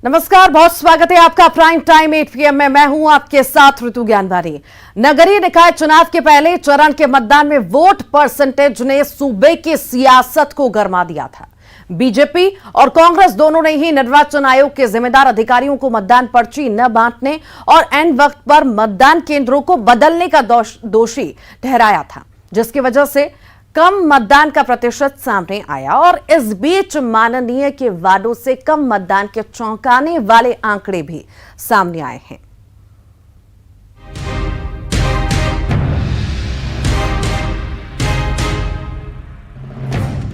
नमस्कार, बहुत स्वागत है आपका प्राइम टाइम 8 PM में। मैं हूं आपके साथ ऋतु ज्ञानवारी। नगरीय निकाय चुनाव के पहले चरण के मतदान में वोट परसेंटेज ने सूबे की सियासत को गरमा दिया था। बीजेपी और कांग्रेस दोनों ने ही निर्वाचन आयोग के जिम्मेदार अधिकारियों को मतदान पर्ची न बांटने और एंड वक्त पर मतदान केंद्रों को बदलने का दोषी ठहराया था, जिसकी वजह से कम मतदान का प्रतिशत सामने आया। और इस बीच माननीय के वार्डों से कम मतदान के चौंकाने वाले आंकड़े भी सामने आए हैं।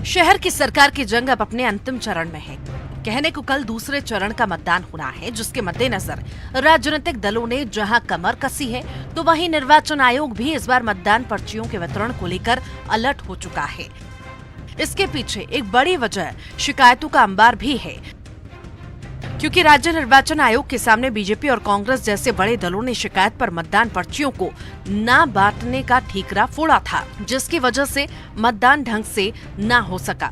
शहर की सरकार की जंग अब अपने अंतिम चरण में है। कहने को कल दूसरे चरण का मतदान होना है, जिसके मद्देनजर राजनीतिक दलों ने जहां कमर कसी है, तो वहीं निर्वाचन आयोग भी इस बार मतदान पर्चियों के वितरण को लेकर अलर्ट हो चुका है। इसके पीछे एक बड़ी वजह शिकायतों का अंबार भी है, क्योंकि राज्य निर्वाचन आयोग के सामने बीजेपी और कांग्रेस जैसे बड़े दलों ने शिकायत पर मतदान पर्चियों को न बांटने का ठीकरा फोड़ा था, जिसकी वजह से मतदान ढंग से न हो सका।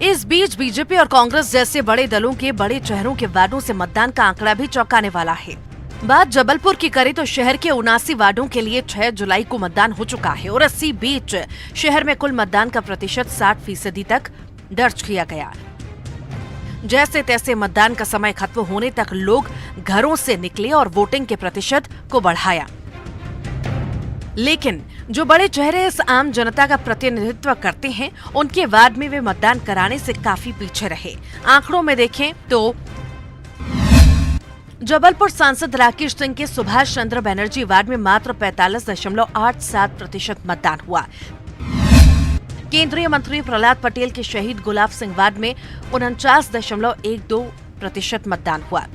इस बीच बीजेपी और कांग्रेस जैसे बड़े दलों के बड़े चेहरों के वार्डों से मतदान का आंकड़ा भी चौंकाने वाला है। बात जबलपुर की करें तो शहर के 79 वार्डों के लिए 6 जुलाई को मतदान हो चुका है और इसी बीच शहर में कुल मतदान का प्रतिशत 60% तक दर्ज किया गया। जैसे तैसे मतदान का समय खत्म होने तक लोग घरों से निकले और वोटिंग के प्रतिशत को बढ़ाया, लेकिन जो बड़े चेहरे इस आम जनता का प्रतिनिधित्व करते हैं, उनके वार्ड में वे मतदान कराने से काफी पीछे रहे। आंकड़ों में देखें तो जबलपुर सांसद राकेश सिंह के सुभाष चंद्र बनर्जी वार्ड में मात्र 45.87% मतदान हुआ। केंद्रीय मंत्री प्रहलाद पटेल के शहीद गुलाब सिंह वार्ड में 49.12% मतदान हुआ।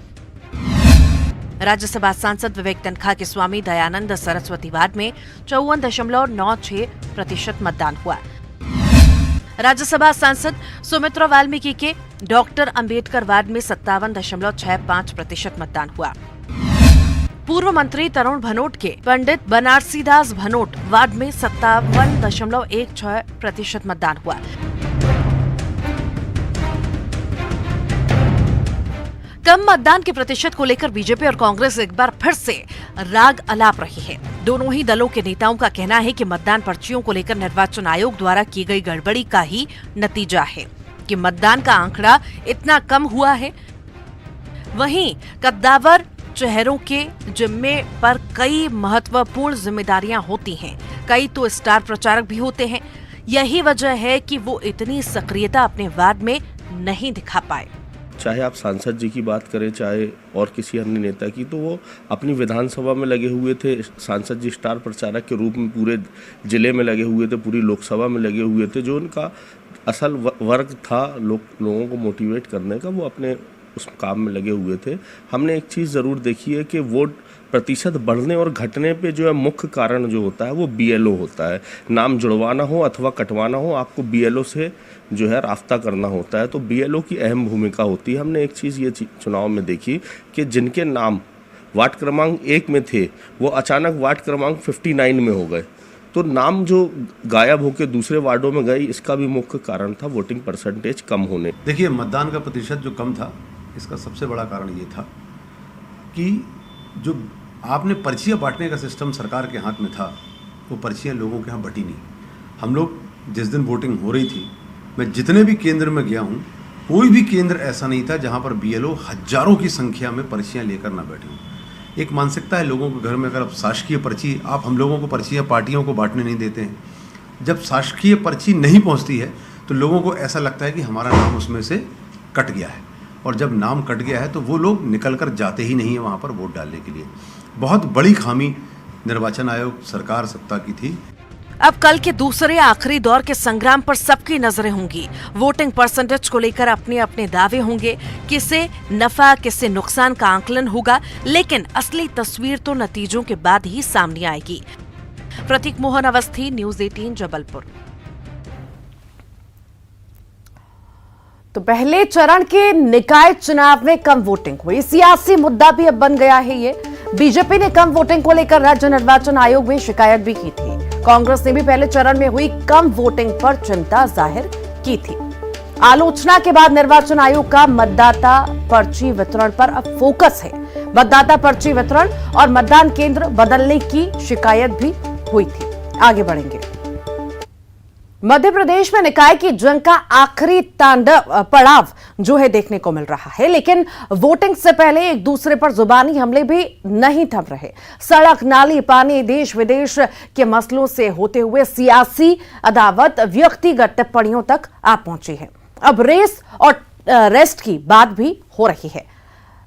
राज्यसभा सांसद विवेक तनखा के स्वामी दयानंद सरस्वती वार्ड में 54.96% मतदान हुआ। राज्यसभा सांसद सुमित्रा वाल्मीकि के डॉक्टर अंबेडकर वार्ड में 57.65% मतदान हुआ। पूर्व मंत्री तरुण भनोट के पंडित बनारसीदास भनोट वार्ड में 57.16% मतदान हुआ। कम मतदान के प्रतिशत को लेकर बीजेपी और कांग्रेस एक बार फिर से राग अलाप रही है। दोनों ही दलों के नेताओं का कहना है कि मतदान पर्चियों को लेकर निर्वाचन आयोग द्वारा की गई गड़बड़ी का ही नतीजा है कि मतदान का आंकड़ा इतना कम हुआ है। वहीं कद्दावर चेहरों के जिम्मे पर कई महत्वपूर्ण जिम्मेदारियां होती हैं, कई तो स्टार प्रचारक भी होते हैं। यही वजह है कि वो इतनी सक्रियता अपने वार्ड में नहीं दिखा पाए। चाहे आप सांसद जी की बात करें, चाहे और किसी अन्य नेता की, तो वो अपनी विधानसभा में लगे हुए थे। सांसद जी स्टार प्रचारक के रूप में पूरे जिले में लगे हुए थे, पूरी लोकसभा में लगे हुए थे। जो उनका असल वर्क था लोगों को मोटिवेट करने का, वो अपने उस काम में लगे हुए थे। हमने एक चीज़ ज़रूर देखी है कि वोट प्रतिशत बढ़ने और घटने पे जो है मुख्य कारण जो होता है वो BLO होता है। नाम जुड़वाना हो अथवा कटवाना हो, आपको BLO से जो है राब्ता करना होता है, तो BLO की अहम भूमिका होती है। हमने एक चीज़ ये चुनाव में देखी कि जिनके नाम वार्ड क्रमांक 1 में थे, वो अचानक वार्ड क्रमांक 59 में हो गए, तो नाम जो गायब होकर दूसरे वार्डों में गए, इसका भी मुख्य कारण था वोटिंग परसेंटेज कम होने। देखिए, मतदान का प्रतिशत जो कम था, इसका सबसे बड़ा कारण ये था कि जो आपने पर्चियाँ बांटने का सिस्टम सरकार के हाथ में था, वो पर्चियाँ लोगों के यहाँ बटी नहीं। हम लोग जिस दिन वोटिंग हो रही थी, मैं जितने भी केंद्र में गया हूँ, कोई भी केंद्र ऐसा नहीं था जहाँ पर BLO हजारों की संख्या में पर्चियाँ लेकर ना बैठे हों। एक मानसिकता है लोगों के घर में, अगर अब शासकीय पर्ची, आप हम लोगों को पर्चियाँ पार्टियों को बांटने नहीं देते हैं। जब शासकीय पर्ची नहीं पहुँचती है तो लोगों को ऐसा लगता है कि हमारा नाम उसमें से कट गया है, और जब नाम कट गया है तो वो लोग निकल कर जाते ही नहीं है वहाँ पर वोट डालने के लिए। बहुत बड़ी खामी निर्वाचन आयोग सरकार सत्ता की थी। अब कल के दूसरे आखिरी दौर के संग्राम पर सबकी नजरें होंगी। वोटिंग परसेंटेज को लेकर अपने अपने दावे होंगे, किसे नफा किसे नुकसान का आंकलन होगा, लेकिन असली तस्वीर तो नतीजों के बाद ही सामने आएगी। प्रतीक मोहन अवस्थी, न्यूज़ 18 जबलपुर। तो पहले चरण के निकाय चुनाव में कम वोटिंग हुई, सियासी मुद्दा भी अब बन गया है ये। बीजेपी ने कम वोटिंग को लेकर राज्य निर्वाचन आयोग में शिकायत भी की थी। कांग्रेस ने भी पहले चरण में हुई कम वोटिंग पर चिंता जाहिर की थी। आलोचना के बाद निर्वाचन आयोग का मतदाता पर्ची वितरण पर अब फोकस है। मतदाता पर्ची वितरण और मतदान केंद्र बदलने की शिकायत भी हुई थी। आगे बढ़ेंगे। मध्य प्रदेश में निकाय की जंग का आखिरी पड़ाव जो है देखने को मिल रहा है, लेकिन वोटिंग से पहले एक दूसरे पर जुबानी हमले भी नहीं थम रहे। सड़क, नाली, पानी, देश विदेश के मसलों से होते हुए सियासी अदावत व्यक्तिगत टिप्पणियों तक आ पहुंची है। अब रेस और रेस्ट की बात भी हो रही है।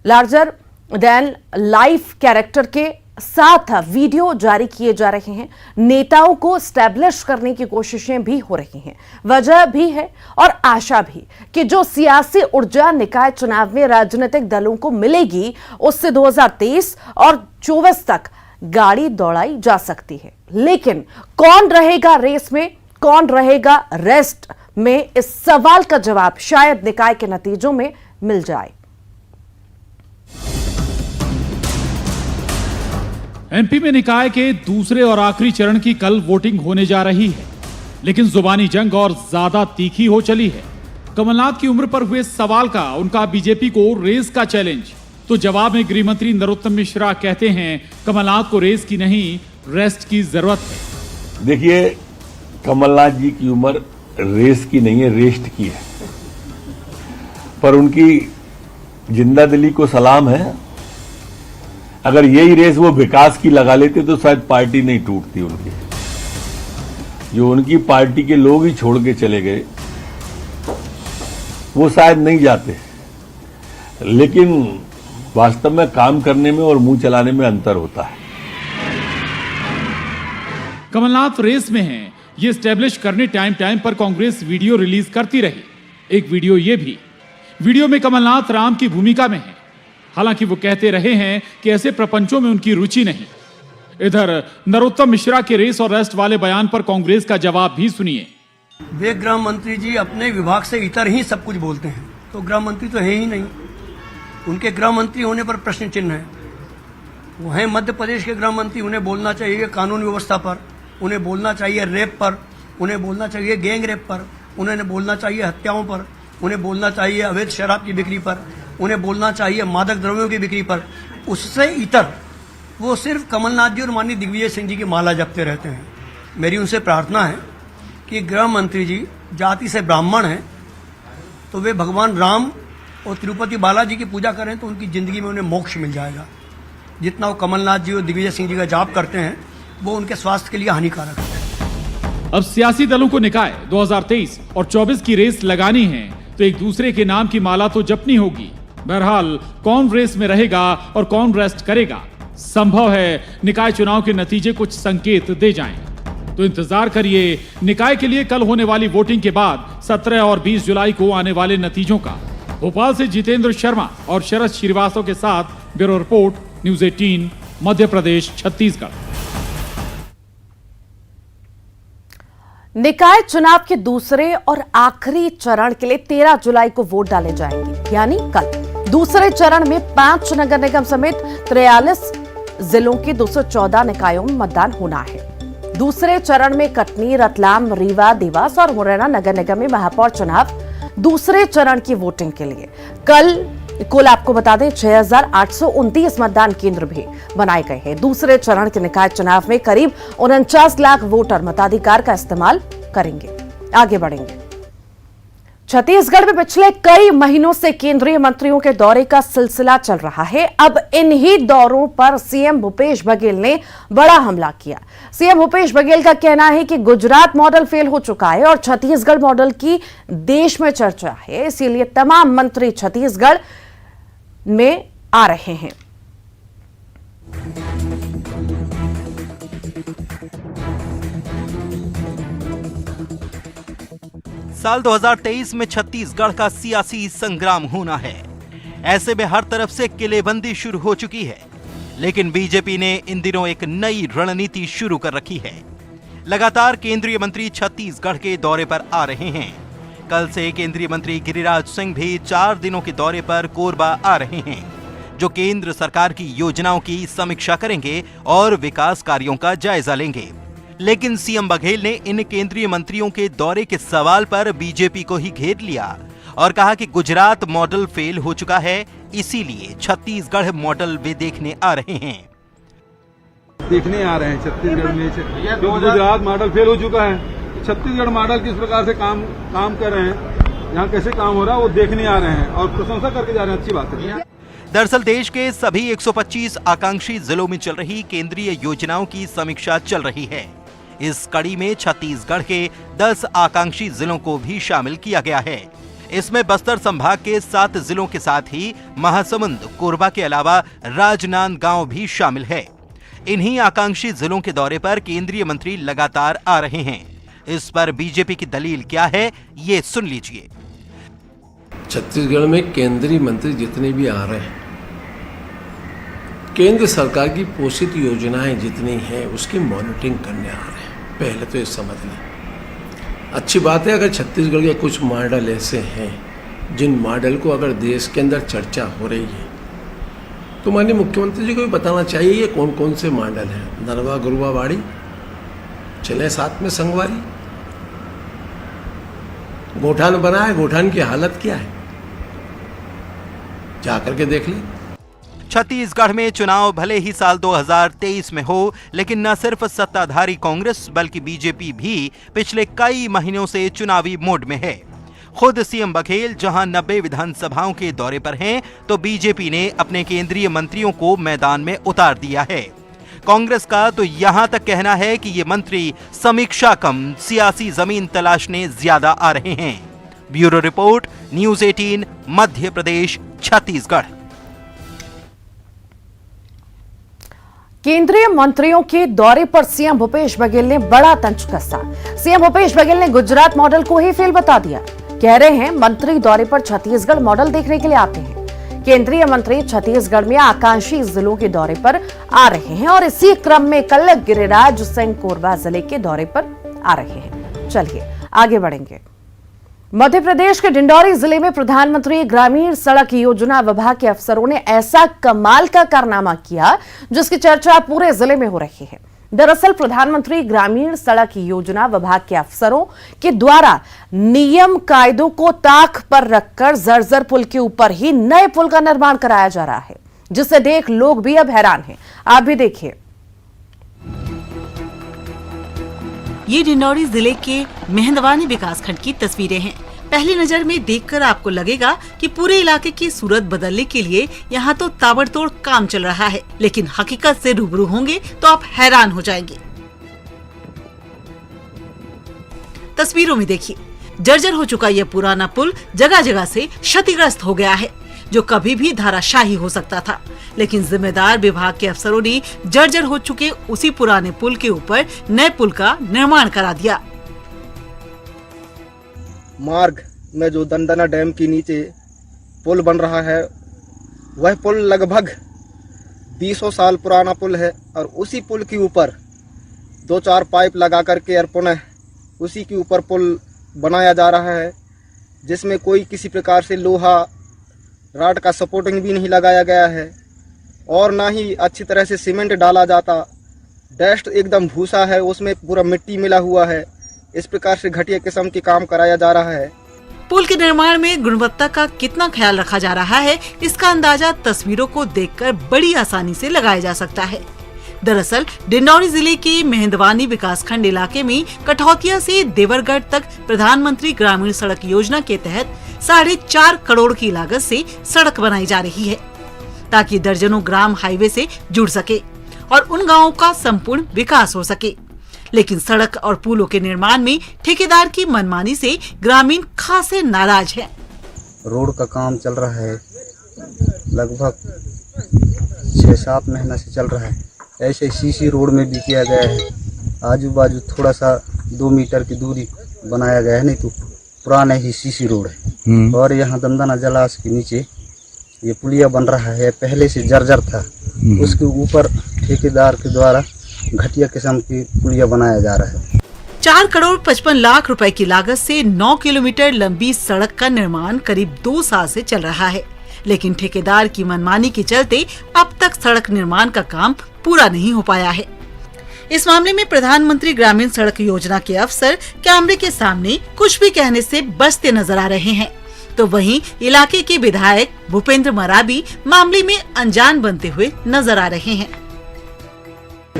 लार्जर देन लाइफ कैरेक्टर के साथ वीडियो जारी किए जा रहे हैं। नेताओं को स्टैब्लिश करने की कोशिशें भी हो रही हैं। वजह भी है और आशा भी कि जो सियासी ऊर्जा निकाय चुनाव में राजनीतिक दलों को मिलेगी, उससे 2023 और 24 तक गाड़ी दौड़ाई जा सकती है। लेकिन कौन रहेगा रेस में, कौन रहेगा रेस्ट में, इस सवाल का जवाब शायद निकाय के नतीजों में मिल जाए। एमपी में निकाय के दूसरे और आखिरी चरण की कल वोटिंग होने जा रही है, लेकिन जुबानी जंग और ज्यादा तीखी हो चली है। कमलनाथ की उम्र पर हुए सवाल का उनका बीजेपी को रेस का चैलेंज, तो जवाब में गृह मंत्री नरोत्तम मिश्रा कहते हैं कमलनाथ को रेस की नहीं रेस्ट की जरूरत है। देखिए, कमलनाथ जी की उम्र रेस की नहीं है, रेस्ट की है, पर उनकी जिंदा दिली को सलाम है। अगर यही रेस वो विकास की लगा लेते तो शायद पार्टी नहीं टूटती उनकी। जो उनकी पार्टी के लोग ही छोड़ के चले गए, वो शायद नहीं जाते। लेकिन वास्तव में काम करने में और मुंह चलाने में अंतर होता है। कमलनाथ रेस में हैं, ये स्टैब्लिश करने टाइम पर कांग्रेस वीडियो रिलीज करती रही। एक वीडियो ये भी, वीडियो में कमलनाथ राम की भूमिका में है। हालांकि वो कहते रहे हैं कि ऐसे प्रपंचों में उनकी रुचि नहीं। इधर नरोत्तम मिश्रा के रेस और रेस्ट वाले बयान पर कांग्रेस का जवाब भी सुनिए। वे गृह मंत्री जी अपने विभाग से इतर ही सब कुछ बोलते हैं, तो गृह मंत्री तो है ही नहीं। उनके गृह मंत्री होने पर प्रश्न चिन्ह है। वो हैं मध्य प्रदेश के गृह मंत्री, उन्हें बोलना चाहिए कानून व्यवस्था पर, उन्हें बोलना चाहिए रेप पर, उन्हें बोलना चाहिए गैंग रेप पर, उन्हें बोलना चाहिए हत्याओं पर, उन्हें बोलना चाहिए अवैध शराब की बिक्री पर, उन्हें बोलना चाहिए मादक द्रव्यों की बिक्री पर। उससे इतर वो सिर्फ कमलनाथ जी और माननीय दिग्विजय सिंह जी की माला जपते रहते हैं। मेरी उनसे प्रार्थना है कि गृह मंत्री जी जाति से ब्राह्मण हैं, तो वे भगवान राम और तिरुपति बालाजी की पूजा करें तो उनकी जिंदगी में उन्हें मोक्ष मिल जाएगा। जितना वो कमलनाथ जी और दिग्विजय सिंह जी का जाप करते हैं वो उनके स्वास्थ्य के लिए हानिकारक है। अब सियासी दलों को निकाय 2023 और 24 की रेस लगानी है, तो एक दूसरे के नाम की माला तो जपनी होगी। बहरहाल कौन रेस में रहेगा और कौन रेस्ट करेगा, संभव है निकाय चुनाव के नतीजे कुछ संकेत दे जाएं। तो इंतजार करिए निकाय के लिए कल होने वाली वोटिंग के बाद 17 और 20 जुलाई को आने वाले नतीजों का। भोपाल से जितेंद्र शर्मा और शरद श्रीवास्तव के साथ bureau report, news 18, Madhya Pradesh, Chhattisgarh. निकाय चुनाव के दूसरे और आखिरी चरण के लिए 13 जुलाई को वोट डाले जाएंगे, यानी कल। दूसरे चरण में 5 नगर निगम समेत 43 जिलों के 214 निकायों में मतदान होना है। दूसरे चरण में कटनी, रतलाम, रीवा, देवास और मुरैना नगर निगम में महापौर चुनाव दूसरे चरण की वोटिंग के लिए कल कुल आपको बता दें 6,829 मतदान केंद्र भी बनाए गए हैं। दूसरे चरण के निकाय चुनाव में करीब 49 लाख वोटर मताधिकार का इस्तेमाल करेंगे। आगे बढ़ेंगे। छत्तीसगढ़ में पिछले कई महीनों से केंद्रीय मंत्रियों के दौरे का सिलसिला चल रहा है। अब इन्हीं दौरों पर सीएम भूपेश बघेल ने बड़ा हमला किया। सीएम भूपेश बघेल का कहना है कि गुजरात मॉडल फेल हो चुका है और छत्तीसगढ़ मॉडल की देश में चर्चा है, इसीलिए तमाम मंत्री छत्तीसगढ़ में आ रहे हैं। साल 2023 में छत्तीसगढ़ का सियासी संग्राम होना है। ऐसे में हर तरफ से किलेबंदी शुरू हो चुकी है, लेकिन बीजेपी ने इन दिनों एक नई रणनीति शुरू कर रखी है। लगातार केंद्रीय मंत्री छत्तीसगढ़ के दौरे पर आ रहे हैं। कल से केंद्रीय मंत्री गिरिराज सिंह भी 4 दिनों के दौरे पर कोरबा आ रहे हैं, जो केंद्र सरकार की योजनाओं की समीक्षा करेंगे और विकास कार्यों का जायजा लेंगे। लेकिन सीएम बघेल ने इन केंद्रीय मंत्रियों के दौरे के सवाल पर बीजेपी को ही घेर लिया और कहा कि गुजरात मॉडल फेल हो चुका है, इसीलिए छत्तीसगढ़ मॉडल वे देखने आ रहे हैं। छत्तीसगढ़ में जो गुजरात मॉडल फेल हो चुका है, छत्तीसगढ़ मॉडल किस प्रकार से काम कर रहे हैं, यहाँ कैसे काम हो रहा है वो देखने आ रहे हैं और प्रशंसा करके जा रहे हैं। अच्छी बात है। दरअसल देश के सभी 125 आकांक्षी जिलों में चल रही केंद्रीय योजनाओं की समीक्षा चल रही है। इस कड़ी में छत्तीसगढ़ के 10 आकांक्षी जिलों को भी शामिल किया गया है। इसमें बस्तर संभाग के 7 जिलों के साथ ही महासमुंद, कोरबा के अलावा राजनांदगांव भी शामिल है। इन्हीं आकांक्षी जिलों के दौरे पर केंद्रीय मंत्री लगातार आ रहे हैं। इस पर बीजेपी की दलील क्या है, ये सुन लीजिए। छत्तीसगढ़ में केंद्रीय मंत्री जितने भी आ रहे हैं, केंद्र सरकार की पोषित योजनाएं जितनी हैं उसकी मॉनिटरिंग करने आ रहे हैं। पहले तो ये समझ लें। अच्छी बात है अगर छत्तीसगढ़ के कुछ मॉडल ऐसे हैं जिन मॉडल को अगर देश के अंदर चर्चा हो रही है तो माननीय मुख्यमंत्री जी को भी बताना चाहिए ये कौन कौन से मॉडल हैं। नरवा गुरुवा बाड़ी चले साथ में संगवारी, गोठान बना है, गोठान की हालत क्या है जाकर के देख ले। छत्तीसगढ़ में चुनाव भले ही साल 2023 में हो, लेकिन न सिर्फ सत्ताधारी कांग्रेस बल्कि बीजेपी भी पिछले कई महीनों से चुनावी मोड में है। खुद सीएम बघेल जहां 90 विधानसभाओं के दौरे पर हैं, तो बीजेपी ने अपने केंद्रीय मंत्रियों को मैदान में उतार दिया है। कांग्रेस का तो यहां तक कहना है कि ये मंत्री समीक्षा कम सियासी जमीन तलाशने ज्यादा आ रहे हैं। Bureau report, news 18, Madhya Pradesh, Chhattisgarh. केंद्रीय मंत्रियों के दौरे पर सीएम भूपेश बघेल ने बड़ा तंज कसा। सीएम भूपेश बघेल ने गुजरात मॉडल को ही फेल बता दिया। कह रहे हैं मंत्री दौरे पर छत्तीसगढ़ मॉडल देखने के लिए आते हैं। केंद्रीय मंत्री छत्तीसगढ़ में आकांक्षी जिलों के दौरे पर आ रहे हैं और इसी क्रम में कल गिरिराज सिंह कोरबा जिले के दौरे पर आ रहे हैं। चलिए आगे बढ़ेंगे। मध्य प्रदेश के डिंडौरी जिले में प्रधानमंत्री ग्रामीण सड़क योजना विभाग के अफसरों ने ऐसा कमाल का कारनामा किया जिसकी चर्चा पूरे जिले में हो रही है। दरअसल प्रधानमंत्री ग्रामीण सड़क योजना विभाग के अफसरों के द्वारा नियम कायदों को ताक पर रखकर जर्जर पुल के ऊपर ही नए पुल का निर्माण कराया जा रहा है, जिसे देख लोग भी अब हैरान हैं। आप भी देखिए। ये डिंडौरी जिले के मेहंदवानी विकासखंड की तस्वीरें हैं। पहली नजर में देखकर आपको लगेगा कि पूरे इलाके की सूरत बदलने के लिए यहाँ तो ताबड़तोड़ काम चल रहा है, लेकिन हकीकत से रूबरू होंगे तो आप हैरान हो जाएंगे। तस्वीरों में देखिए, जर्जर हो चुका यह पुराना पुल जगह जगह से क्षतिग्रस्त हो गया है, जो कभी भी धाराशाही हो सकता था। लेकिन जिम्मेदार विभाग के अफसरों ने जर्जर हो चुके उसी पुराने पुल के ऊपर नए पुल का निर्माण करा दिया। मार्ग में जो दंदना डैम के नीचे पुल बन रहा है, वह पुल लगभग 200 साल पुराना पुल है और उसी पुल के ऊपर 2-4 पाइप लगा करके और पुनः उसी के ऊपर पुल बनाया जा रहा है, जिसमें कोई किसी प्रकार से लोहा राड का सपोर्टिंग भी नहीं लगाया गया है और ना ही अच्छी तरह से सीमेंट डाला जाता। डस्ट एकदम भूसा है, उसमें पूरा मिट्टी मिला हुआ है। इस प्रकार से घटिया किस्म के काम कराया जा रहा है। पुल के निर्माण में गुणवत्ता का कितना ख्याल रखा जा रहा है, इसका अंदाजा तस्वीरों को देखकर बड़ी आसानी से लगाया जा सकता है। दरअसल डिंडौरी जिले के मेहंदवानी विकासखंड इलाके में कठौतिया से देवरगढ़ तक प्रधानमंत्री ग्रामीण सड़क योजना के तहत 4.5 करोड़ की लागत से सड़क बनाई जा रही है, ताकि दर्जनों ग्राम हाईवे से जुड़ सके और उन गांवों का संपूर्ण विकास हो सके। लेकिन सड़क और पुलों के निर्माण में ठेकेदार की मनमानी से ग्रामीण खासे नाराज हैं। रोड का काम चल रहा है, लगभग 6-7 महीना से चल रहा है। ऐसे सीसी रोड में भी किया गया है, आजू बाजू थोड़ा सा 2 मीटर की दूरी बनाया गया है, नहीं तो पुराना ही सीसी रोड है। और यहाँ दंदना जलाश के नीचे ये पुलिया बन रहा है, पहले से जर्जर था, उसके ऊपर ठेकेदार के द्वारा घटिया किस्म की पुलिया बनाया जा रहा है। 4 करोड़ 55 लाख रुपए की लागत से 9 किलोमीटर लंबी सड़क का निर्माण करीब 2 साल से चल रहा है, लेकिन ठेकेदार की मनमानी के चलते अब तक सड़क निर्माण का काम पूरा नहीं हो पाया है। इस मामले में प्रधानमंत्री ग्रामीण सड़क योजना के अफसर कैमरे के सामने कुछ भी कहने से बचते नजर आ रहे हैं, तो वहीं इलाके के विधायक भूपेंद्र मराबी मामले में अनजान बनते हुए नजर आ रहे हैं।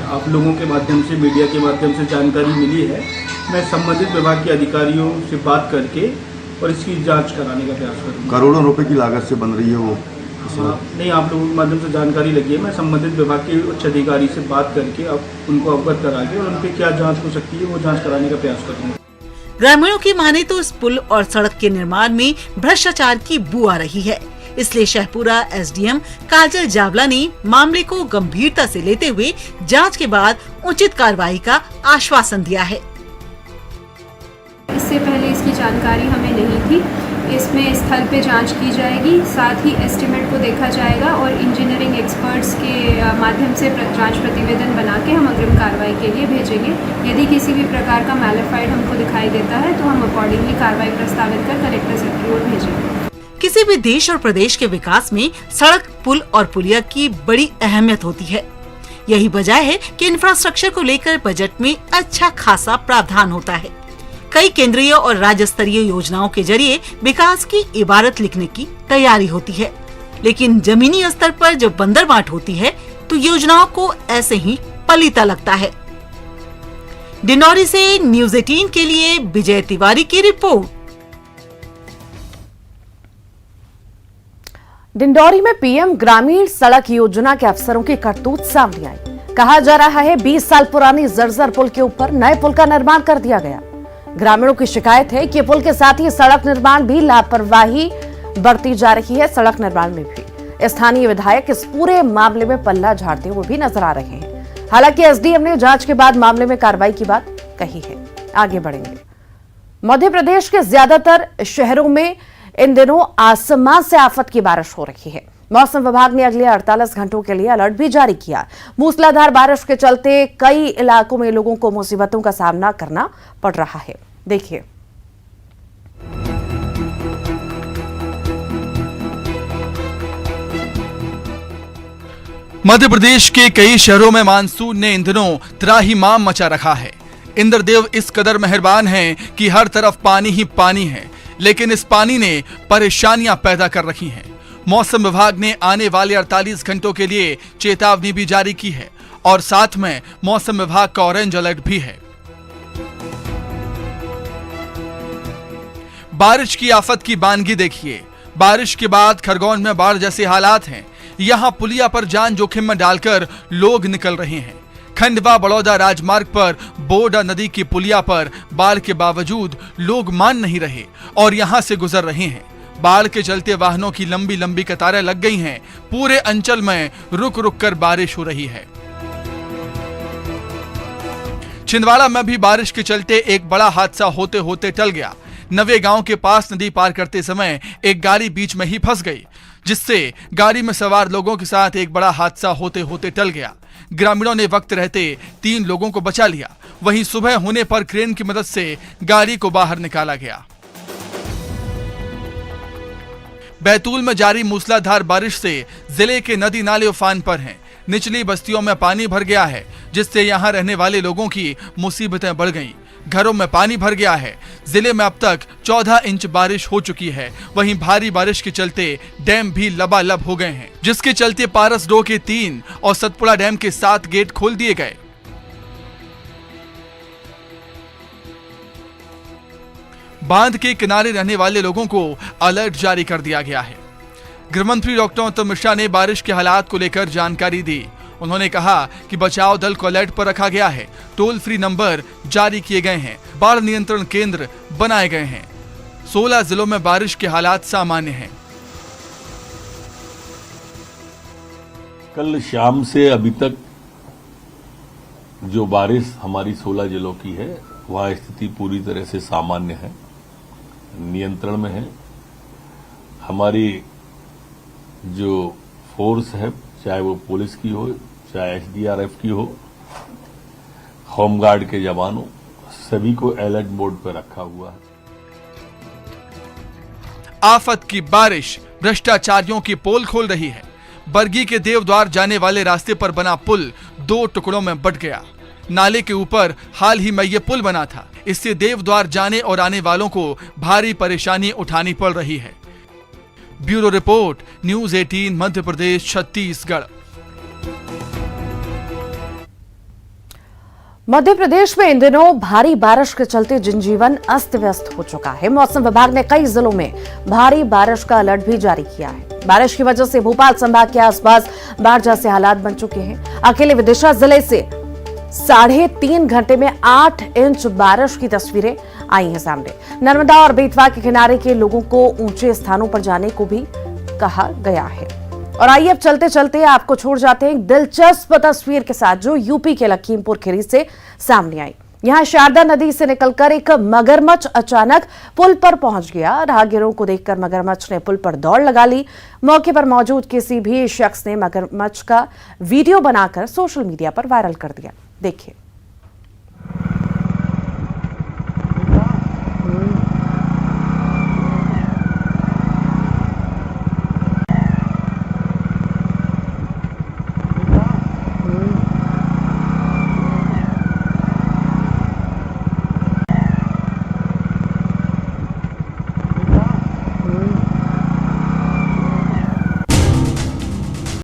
आप लोगों के माध्यम से, मीडिया के माध्यम से जानकारी मिली है। मैं संबंधित विभाग के अधिकारियों से बात करके और इसकी जांच कराने का प्रयास करूंगा। करोड़ों रुपए की लागत से बन रही है वो। नहीं, आप लोगों के माध्यम से जानकारी लगी है। मैं संबंधित विभाग के उच्च अधिकारी से बात करके अब उनको अवगत करा के और उन पर क्या जांच हो सकती है वो जांच कराने का प्रयास करूंगा। ग्रामीणों की माने तो इस पुल और सड़क के निर्माण में भ्रष्टाचार की बू आ रही है, इसलिए शहपुरा एसडीएम काजल जावला ने मामले को गंभीरता से लेते हुए जांच के बाद उचित कार्रवाई का आश्वासन दिया है। इससे पहले इसकी जानकारी हमें नहीं थी। इसमें स्थल पे जांच की जाएगी, साथ ही एस्टीमेट को देखा जाएगा और इंजीनियरिंग एक्सपर्ट्स के माध्यम से जांच प्रतिवेदन बना के हम अग्रिम कार्रवाई के लिए भेजेंगे। यदि किसी भी प्रकार का मैलिफाइड हमको दिखाई देता है तो हम अकॉर्डिंगली कार्रवाई प्रस्तावित कर कलेक्टर सर की ओर भेजेंगे। किसी भी देश और प्रदेश के विकास में सड़क, पुल और पुलिया की बड़ी अहमियत होती है। यही वजह है कि इंफ्रास्ट्रक्चर को लेकर बजट में अच्छा खासा प्रावधान होता है। कई केंद्रीय और राज्य स्तरीय योजनाओं के जरिए विकास की इबारत लिखने की तैयारी होती है, लेकिन जमीनी स्तर पर जब बंदरबाट होती है तो योजनाओं को ऐसे ही पलीता लगता है। डिंडौरी से न्यूज़ 18 के लिए विजय तिवारी की रिपोर्ट। डिंडौरी में पीएम ग्रामीण सड़क योजना के अफसरों की करतूत सामने आई। कहा जा रहा है 20 साल पुरानी जर्जर पुल के ऊपर नए पुल का निर्माण कर दिया गया। ग्रामीणों की शिकायत है कि पुल के साथ ही सड़क निर्माण भी लापरवाही बरती जा रही है। सड़क निर्माण में भी स्थानीय विधायक इस पूरे मामले में पल्ला झाड़ते हुए भी नजर आ रहे हैं। हालांकि एसडीएम ने जांच के बाद मामले में कार्रवाई की बात कही है। आगे बढ़ेंगे। मध्य प्रदेश के ज्यादातर शहरों में इन दिनों आसमान से आफत की बारिश हो रही है। मौसम विभाग ने अगले 48 घंटों के लिए अलर्ट भी जारी किया। मूसलाधार बारिश के चलते कई इलाकों में लोगों को मुसीबतों का सामना करना पड़ रहा है। देखिए। मध्य प्रदेश के कई शहरों में मानसून ने इन दिनों त्राहिमाम मचा रखा है। इंद्रदेव इस कदर मेहरबान हैं कि हर तरफ पानी ही पानी है, लेकिन इस पानी ने परेशानियां पैदा कर रखी हैं। मौसम विभाग ने आने वाले 48 घंटों के लिए चेतावनी भी जारी की है और साथ में मौसम विभाग का ऑरेंज अलर्ट भी है। बारिश की आफत की बानगी देखिए। बारिश के बाद खरगोन में बाढ़ जैसे हालात हैं। यहां पुलिया पर जान जोखिम में डालकर लोग निकल रहे हैं। खंडवा बड़ौदा राजमार्ग पर बोडा नदी की पुलिया पर बाढ़ के बावजूद लोग मान नहीं रहे और यहां से गुजर रहे हैं। बाढ़ के चलते वाहनों की लंबी लंबी कतारें लग गई हैं। पूरे अंचल में रुक रुक कर बारिश हो रही है। छिंदवाड़ा में भी बारिश के चलते एक बड़ा हादसा होते होते टल गया। नवे गांव के पास नदी पार करते समय एक गाड़ी बीच में ही फंस गई, जिससे गाड़ी में सवार लोगों के साथ एक बड़ा हादसा होते होते टल गया। ग्रामीणों ने वक्त रहते 3 लोगों को बचा लिया। वहीं सुबह होने पर क्रेन की मदद से गाड़ी को बाहर निकाला गया। बैतूल में जारी मूसलाधार बारिश से जिले के नदी नाले उफान पर हैं। निचली बस्तियों में पानी भर गया है, जिससे यहां रहने वाले लोगों की मुसीबतें बढ़ गईं। घरों में पानी भर गया है। जिले में अब तक 14 इंच बारिश हो चुकी है। वहीं भारी बारिश के चलते डैम भी लबालब हो गए हैं, जिसके चलते पारस डो के 3 और सतपुड़ा डैम के 7 गेट खोल दिए गए। बांध के किनारे रहने वाले लोगों को अलर्ट जारी कर दिया गया है। गृहमंत्री डॉक्टर उत्तम मिश्रा ने बारिश के हालात को लेकर जानकारी दी। उन्होंने कहा कि बचाव दल को अलर्ट पर रखा गया है। टोल फ्री नंबर जारी किए गए हैं। बाढ़ नियंत्रण केंद्र बनाए गए हैं। 16 जिलों में बारिश के हालात सामान्य हैं। कल शाम से अभी तक जो बारिश हमारी 16 जिलों की है, वह स्थिति पूरी तरह से सामान्य है, नियंत्रण में है। हमारी जो फोर्स है, चाहे वो पुलिस की हो, चाहे एसडीआरएफ की हो, होमगार्ड के जवानों, सभी को अलर्ट मोड पर रखा हुआ है। आफत की बारिश भ्रष्टाचारियों की पोल खोल रही है। बरगी के देवद्वार जाने वाले रास्ते पर बना पुल 2 टुकड़ों में बंट गया। नाले के ऊपर हाल ही में ये पुल बना था। इससे देवद्वार जाने और आने वालों को भारी परेशानी उठानी पड़ रही है। Bureau report, news 18 Madhya Pradesh Chhattisgarh. Madhya Pradesh में इन दिनों भारी बारिश के चलते जनजीवन अस्त व्यस्त हो चुका है। मौसम विभाग ने कई जिलों में भारी बारिश का अलर्ट भी जारी किया है। बारिश की वजह से भोपाल संभाग के आसपास बाढ़ जैसे हालात बन चुके हैं। अकेले विदिशा जिले से 3.5 घंटे में 8 इंच बारिश की तस्वीरें आई हैं सामने। नर्मदा और बेतवा के किनारे के लोगों को ऊंचे स्थानों पर जाने को भी कहा गया है। और आइए अब चलते चलते आपको छोड़ जाते हैं एक दिलचस्प तस्वीर के साथ जो यूपी के लखीमपुर खीरी से सामने आई। यहां शारदा नदी से निकलकर एक मगरमच्छ अचानक पुल पर पहुंच गया। राहगीरों को देखकर मगरमच्छ ने पुल पर दौड़ लगा ली। मौके पर मौजूद किसी भी शख्स ने मगरमच्छ का वीडियो बनाकर सोशल मीडिया पर वायरल कर दिया। देखिए।